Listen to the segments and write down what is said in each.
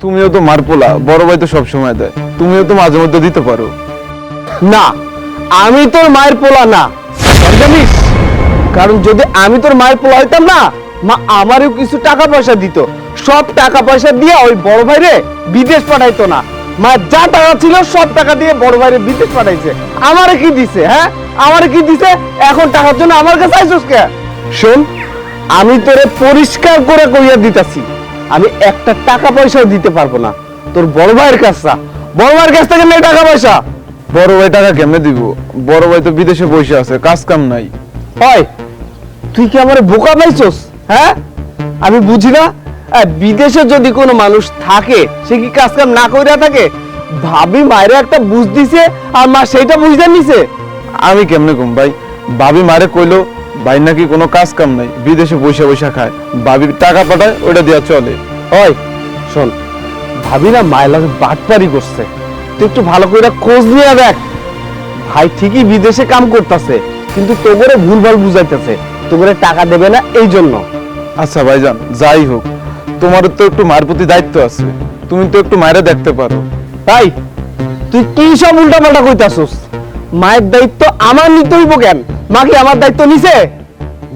তুমিও তো মার পোলা, বড় ভাই তো সব সময় দেয়, তুমিও তো মাঝে মধ্যে দিতে পারো। না, আমি তোর মায়ের পোলা না, জানিস? কারণ যদি আমি তোর মায়ের পোলা হইতাম না, মা আমারও কিছু টাকা পয়সা দিত। সব টাকা পয়সা দিয়ে ওই বড় ভাইরে বিদেশ পাঠাইতো না। মা যা টাকা ছিল সব টাকা দিয়ে বড় ভাইরে বিদেশ পাঠাইছে। আমারে কি দিছে? হ্যাঁ, আমারে কি দিছে? এখন টাকার জন্য আমার কাছে আইছস কে? শোন, আমি তোরে পরিষ্কার করে কইয়া দিতাছি, আমি একটা টাকা পয়সাও দিতে পারবো না। তোর বড় ভাইয়ের কাছে, বড় ভাইয়ের কাছ থেকে নেই টাকা পয়সা। বড় ভাই টাকা কেমনে দিব? বড় ভাই তো বিদেশে বসে আছে, কাজ কাম নাই। হয় তুই কি আমার বোকা পাইছস? হ্যাঁ, আমি বুঝি না। বিদেশে যদি কোনো মানুষ থাকে, সে কি কাজ কাম না কইরা থাকে? ভাবি মায়ের একটা বুঝ দিছে, আর মা সেইটা বুঝতে নিছে। আমি কেমনে কম ভাই? ভাবি মারে কইলো ভাই নাকি কোনো কাজ কাম নাই, বিদেশে বসে বসে খায়, ভাবি টাকা পাঠায়, ওইটা দিয়া চলে। হয় শোন, ভাবি না মায়ের লাগে বাটপারি করছে, তুই একটু ভালো করে খোঁজ নিয়ে দেখ। ভাই ঠিকই বিদেশে কাম করতেছে, কিন্তু তোগরে ভুলভাল বুঝাইতেছে, তোগরে টাকা দেবে না এই জন্য। আচ্ছা ভাইজান, যাই হোক, তোমার তো একটু মায়ের প্রতি দায়িত্ব আছে, তুমি তো একটু মায়েরা দেখতে পারো। তাই তুই কি সব উল্টা পাল্টা কইতাছস? মায়ের দায়িত্ব আমার নিতে হইব কেন? মা কি আমার দায়িত্ব নিছে?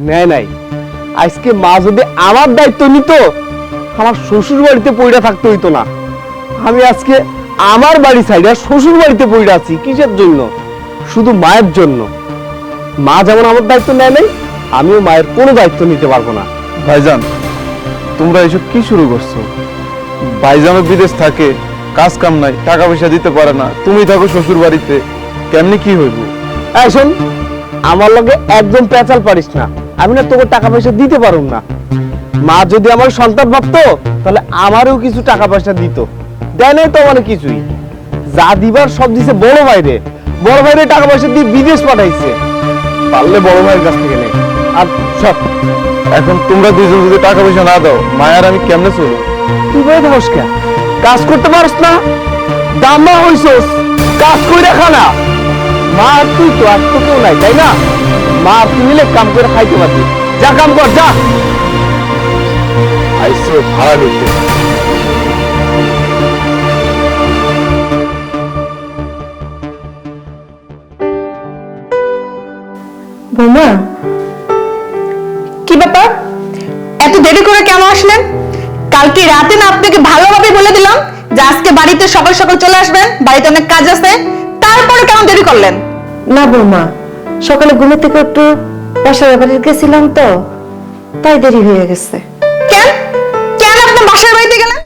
নেয় নাই। আজকে মা যদি আমার দায়িত্ব নিত, আমার শ্বশুর বাড়িতে পইড়া থাকতে হইতো না। আমি আজকে আমার বাড়ি ছাইড়া শ্বশুর বাড়িতে পইড়া আছি, কিসের জন্য? শুধু মায়ের জন্য। মা যেমন আমার দায়িত্ব নেয় নাই, আমিও মায়ের কোনো দায়িত্ব নিতে পারবো না। ভাইজান, তোমরা এসব কি শুরু করছো? ভাইজানও বিদেশ থাকে, কাজ কাম নাই, টাকা পয়সা দিতে পারে না, তুমি থাকো শ্বশুর বাড়িতে, কেমনি কি হইব? এই শোন, আমার লগে একদম পেঁচাল পারিস না। আমি না তোকে টাকা পয়সা দিতে পারুম না। মা যদি আমার সন্তান ভাবতো, তাহলে আমারও কিছু টাকা পয়সা দিত। দেয় নাই তো মানে কিছুই। যা দিবার সব দিছে বড় ভাইরে। বড় ভাইরে টাকা পয়সা দিয়ে বিদেশ পাঠাইছে। পারলে বড় ভাইয়ের কাছ থেকে নে। আর সব এখন তোমরা দুইজন যদি টাকা পয়সা না দাও, মায়ার আমি কেমনে চলবো? তুই ভাই থাকস কে? কাজ করতে পারস না? দামা হইছস, কাজ কইরা খানা। মা আর তুই তো, আর তো কেউ নাই, তাই না? মা আর তুই মিলে কাম করে খাইতে পারবি। যা কাম কর, যা। আইসো ভাড়া নিতে। বৌমা, কি ব্যাপার? এত দেরি করে কেন আসলেন? কালকে রাতে না আপনাকে ভালোভাবে বলে দিলাম যে আজকে বাড়িতে সকাল সকাল চলে আসবেন, বাড়িতে অনেক কাজ আছে, তারপরে কেন দেরি করলেন? না বৌমা, সকালে ঘুমে থেকে একটু বাসার ব্যাপারে গেছিলাম তো, তাই দেরি হয়ে গেছে। কেন কেন আপনার বাসার বাড়িতে গেলেন?